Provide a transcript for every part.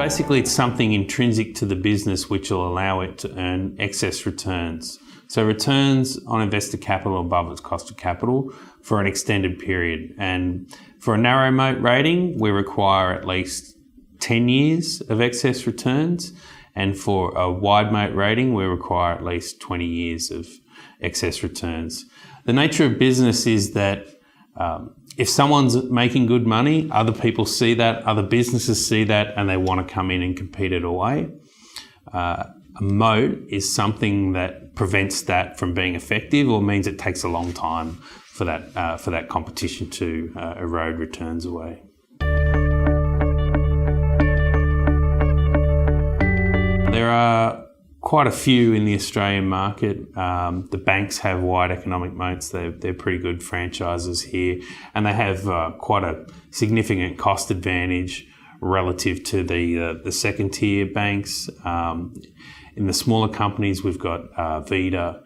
Basically, it's something intrinsic to the business which will allow it to earn excess returns. So returns on invested capital above its cost of capital for an extended period. And for a narrow moat rating, we require at least 10 years of excess returns. And for a wide moat rating, we require at least 20 years of excess returns. The nature of business is that if someone's making good money, other people see that, other businesses see that, and they want to come in and compete it away. A moat is something that prevents that from being effective, or means it takes a long time for that competition to erode returns away. There are quite a few in the Australian market. The banks have wide economic moats. They're pretty good franchises here, and they have quite a significant cost advantage relative to the second tier banks. In the smaller companies, we've got Vida,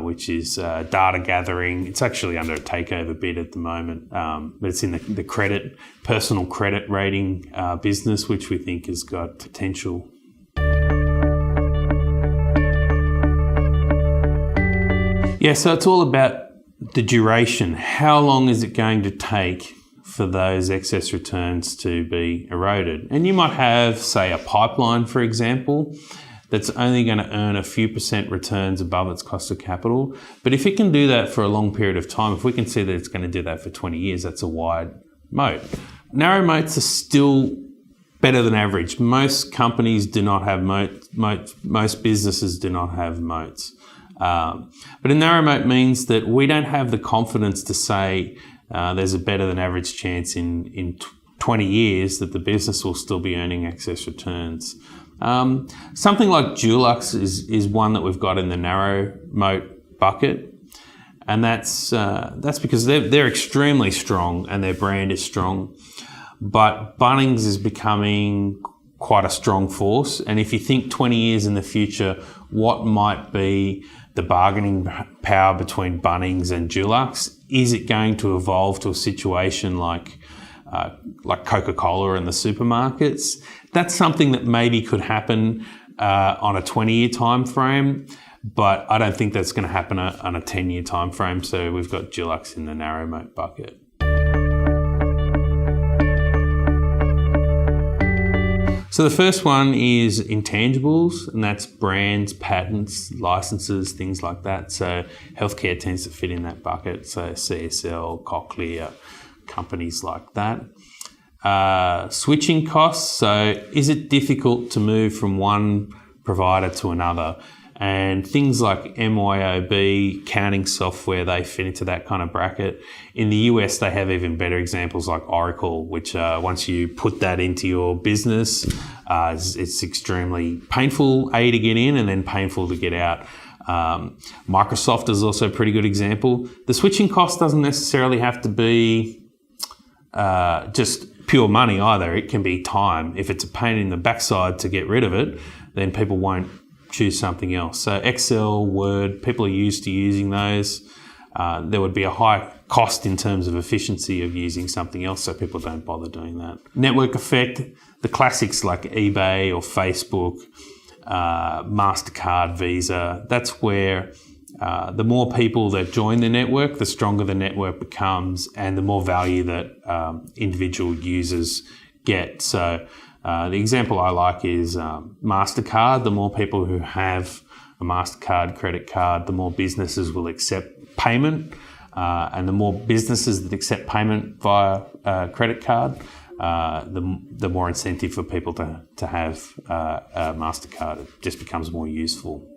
which is data gathering. It's actually under a takeover bid at the moment, but it's in the personal credit rating business, which we think has got potential. Yeah, so it's all about the duration. How long is it going to take for those excess returns to be eroded? And you might have, say, a pipeline, for example, that's only going to earn a few % returns above its cost of capital. But if it can do that for a long period of time, if we can see that it's going to do that for 20 years, that's a wide moat. Narrow moats are still better than average. Most companies do not have moats. Most businesses do not have moats. But a narrow moat means that we don't have the confidence to say there's a better than average chance in 20 years that the business will still be earning excess returns. Something like Dulux is one that we've got in the narrow moat bucket, and that's because they're extremely strong and their brand is strong. But Bunnings is becoming quite a strong force, and if you think 20 years in the future, what might be the bargaining power between Bunnings and Dulux? Is it going to evolve to a situation like Coca-Cola in the supermarkets? That's something that maybe could happen on a 20-year time frame, but I don't think that's going to happen on a 10-year time frame. So we've got Dulux in the narrow moat bucket. So the first one is intangibles, and that's brands, patents, licenses, things like that. So healthcare tends to fit in that bucket. So CSL, Cochlear, companies like that. Switching costs. So is it difficult to move from one provider to another? And things like MYOB, accounting software, they fit into that kind of bracket. In the US, they have even better examples like Oracle, which once you put that into your business, it's extremely painful, to get in, and then painful to get out. Microsoft is also a pretty good example. The switching cost doesn't necessarily have to be just pure money either. It can be time. If it's a pain in the backside to get rid of it, then people won't choose something else. So Excel, Word, people are used to using those. There would be a high cost in terms of efficiency of using something else, so people don't bother doing that. Network effect, the classics like eBay or Facebook, MasterCard, Visa, that's where the more people that join the network, the stronger the network becomes and the more value that individual users get. So the example I like is MasterCard. The more people who have a MasterCard credit card, the more businesses will accept payment. And the more businesses that accept payment via credit card, the more incentive for people to have a MasterCard. It just becomes more useful.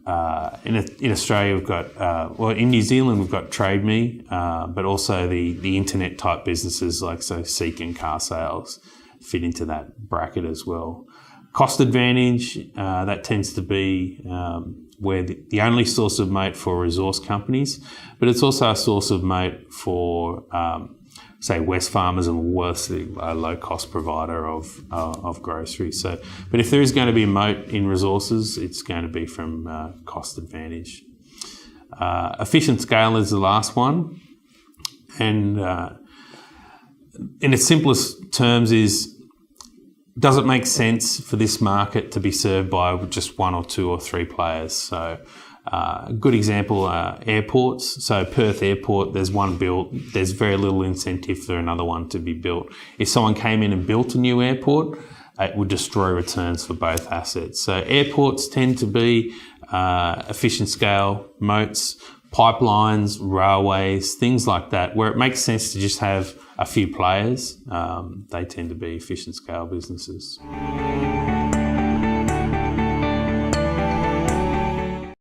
In Australia, we've got, in New Zealand, we've got TradeMe, but also the internet type businesses like Seek and Car Sales fit into that bracket as well. Cost advantage, that tends to be where the only source of moat for resource companies, but it's also a source of moat for, say, Wesfarmers and Woolworths, a low-cost provider of groceries. So, but if there is going to be a moat in resources, it's going to be from cost advantage. Efficient scale is the last one, and in its simplest terms is does it make sense for this market to be served by just one or two or three players? So a good example are airports. So Perth Airport, there's one built. There's very little incentive for another one to be built. If someone came in and built a new airport, it would destroy returns for both assets. So airports tend to be efficient scale moats, pipelines, railways, things like that, where it makes sense to just have a few players. They tend to be efficient scale businesses.